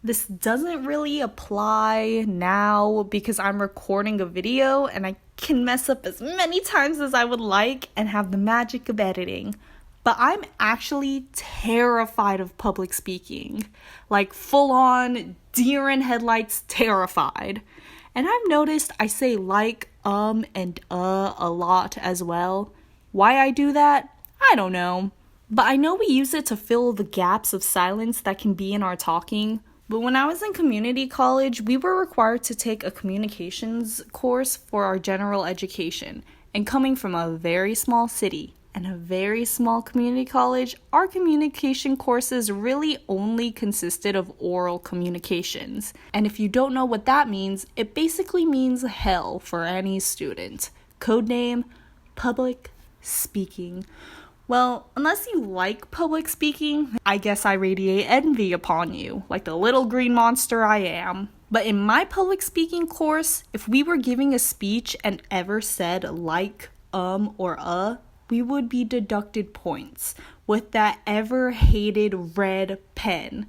This doesn't really apply now because I'm recording a video and I can mess up as many times as I would like and have the magic of editing. But I'm actually terrified of public speaking. Like full on deer in headlights terrified. And I've noticed I say like, and a lot as well. Why I do that? I don't know. But I know we use it to fill the gaps of silence that can be in our talking. But when I was in community college, we were required to take a communications course for our general education. And coming from a very small city and a very small community college, our communication courses really only consisted of oral communications. And if you don't know what that means, it basically means hell for any student. Codename, public speaking. Well, unless you like public speaking, I guess I radiate envy upon you, like the little green monster I am. But in my public speaking course, if we were giving a speech and ever said like, or we would be deducted points with that ever hated red pen.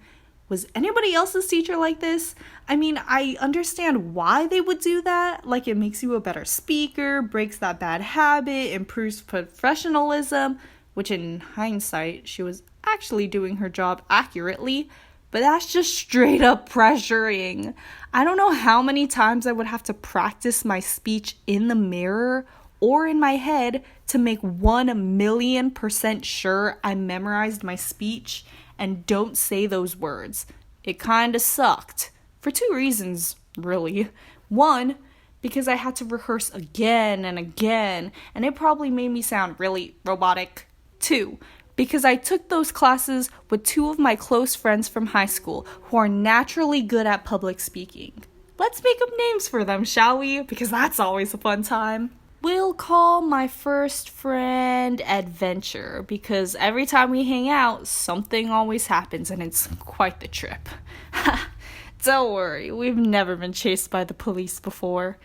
Was anybody else's teacher like this? I mean, I understand why they would do that. Like, it makes you a better speaker, breaks that bad habit, improves professionalism, which in hindsight, she was actually doing her job accurately. But that's just straight up pressuring. I don't know how many times I would have to practice my speech in the mirror or in my head to make 1,000,000% sure I memorized my speech and don't say those words. It kinda sucked. For 2 reasons, really. 1, because I had to rehearse again and again, and it probably made me sound really robotic. 2, because I took those classes with 2 of my close friends from high school who are naturally good at public speaking. Let's make up names for them, shall we? Because that's always a fun time. We'll call my first friend Adventure, because every time we hang out, something always happens and it's quite the trip. Don't worry, we've never been chased by the police before.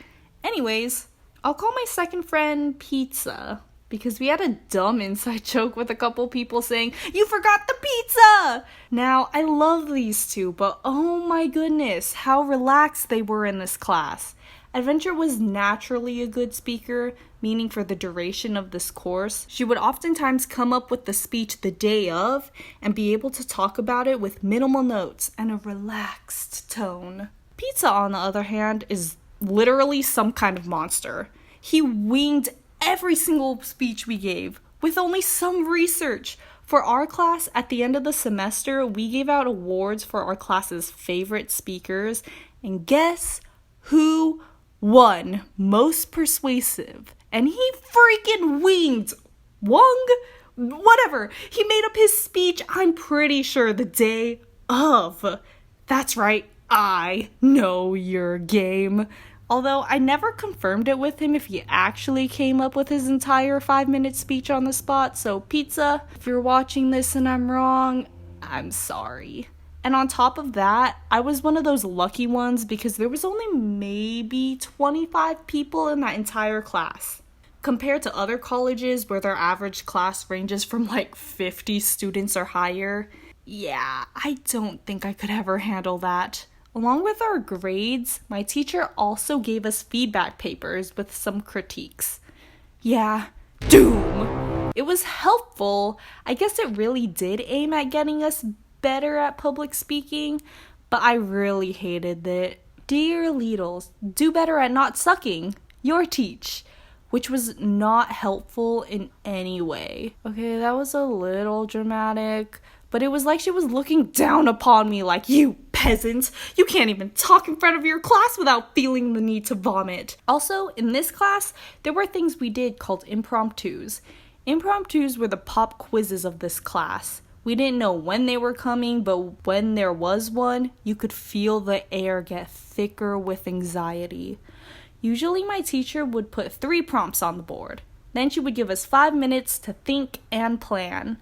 Anyways, I'll call my second friend Pizza, because we had a dumb inside joke with a couple people saying, "You forgot the pizza!" Now, I love these two, but oh my goodness, how relaxed they were in this class. Adventure was naturally a good speaker, meaning for the duration of this course, she would oftentimes come up with the speech the day of and be able to talk about it with minimal notes and a relaxed tone. Pizza, on the other hand, is literally some kind of monster. He winged every single speech we gave with only some research. For our class, at the end of the semester, we gave out awards for our class's favorite speakers, and guess who won most persuasive? And he freaking whatever. He made up his speech, I'm pretty sure, the day of. That's right, I know your game. Although I never confirmed it with him if he actually came up with his entire 5-minute speech on the spot, so Pizza, if you're watching this and I'm wrong, I'm sorry. And on top of that, I was one of those lucky ones because there was only maybe 25 people in that entire class. Compared to other colleges where their average class ranges from like 50 students or higher, yeah, I don't think I could ever handle that. Along with our grades, my teacher also gave us feedback papers with some critiques. Yeah, doom! It was helpful. I guess it really did aim at getting us better at public speaking, but I really hated it. Dear Leedles, do better at not sucking. Your teach. Which was not helpful in any way. Okay, that was a little dramatic, but it was like she was looking down upon me like, "You peasant, you can't even talk in front of your class without feeling the need to vomit." Also, in this class, there were things we did called impromptus. Impromptus were the pop quizzes of this class. We didn't know when they were coming, but when there was one, you could feel the air get thicker with anxiety. Usually my teacher would put 3 prompts on the board. Then she would give us 5 minutes to think and plan.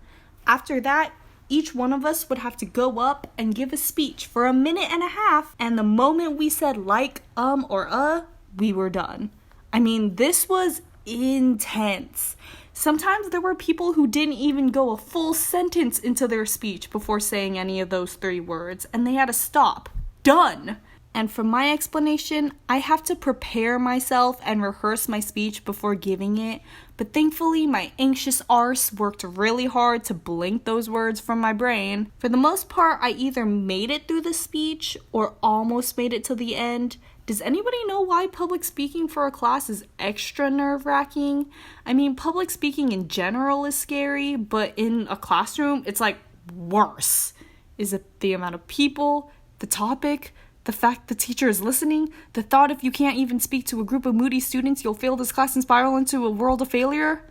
After that, each one of us would have to go up and give a speech for 1.5 minutes, and the moment we said like, or we were done. I mean, this was intense. Sometimes there were people who didn't even go a full sentence into their speech before saying any of those 3 words, and they had to stop done. And for my explanation, I have to prepare myself and rehearse my speech before giving it, but thankfully my anxious arse worked really hard to blink those words from my brain. For the most part, I either made it through the speech or almost made it to the end. Does anybody know why public speaking for a class is extra nerve-wracking? I mean, public speaking in general is scary, but in a classroom, it's like worse. Is it the amount of people, the topic, the fact the teacher is listening, the thought if you can't even speak to a group of moody students, you'll fail this class and spiral into a world of failure?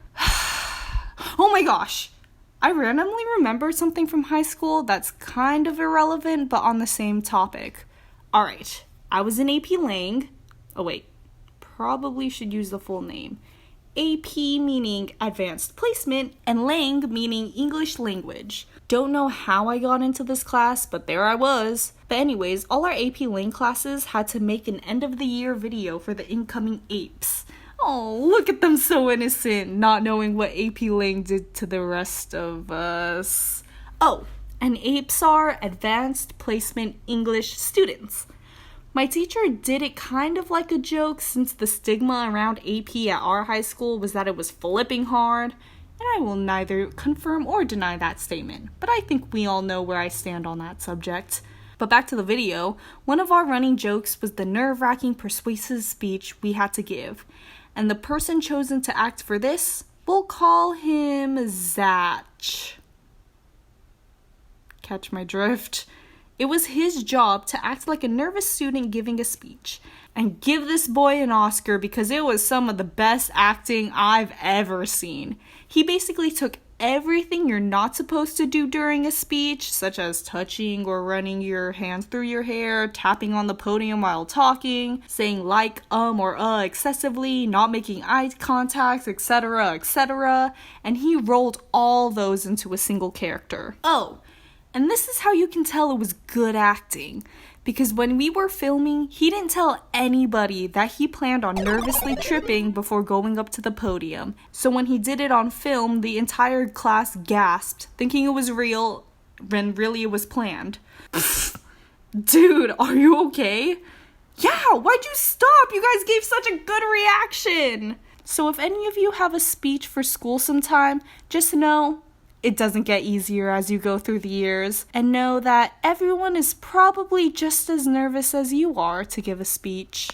Oh my gosh! I randomly remembered something from high school that's kind of irrelevant, but on the same topic. Alright, I was in AP Lang. Oh wait, probably should use the full name. AP meaning Advanced Placement, and Lang meaning English Language. Don't know how I got into this class, but there I was. But anyways, all our AP Lang classes had to make an end of the year video for the incoming apes. Oh, look at them so innocent, not knowing what AP Lang did to the rest of us. Oh, and apes are Advanced Placement English students. My teacher did it kind of like a joke since the stigma around AP at our high school was that it was flipping hard, and I will neither confirm or deny that statement, but I think we all know where I stand on that subject. But back to the video, one of our running jokes was the nerve-wracking persuasive speech we had to give, and the person chosen to act for this, we'll call him Zach. Catch my drift? It was his job to act like a nervous student giving a speech, and give this boy an Oscar because it was some of the best acting I've ever seen. He basically took everything you're not supposed to do during a speech, such as touching or running your hands through your hair, tapping on the podium while talking, saying like, or excessively, not making eye contact, etc., and he rolled all those into a single character. Oh, and this is how you can tell it was good acting. Because when we were filming, he didn't tell anybody that he planned on nervously tripping before going up to the podium. So when he did it on film, the entire class gasped, thinking it was real, when really it was planned. Dude, are you okay? Yeah, why'd you stop? You guys gave such a good reaction. So if any of you have a speech for school sometime, just know it doesn't get easier as you go through the years, and know that everyone is probably just as nervous as you are to give a speech.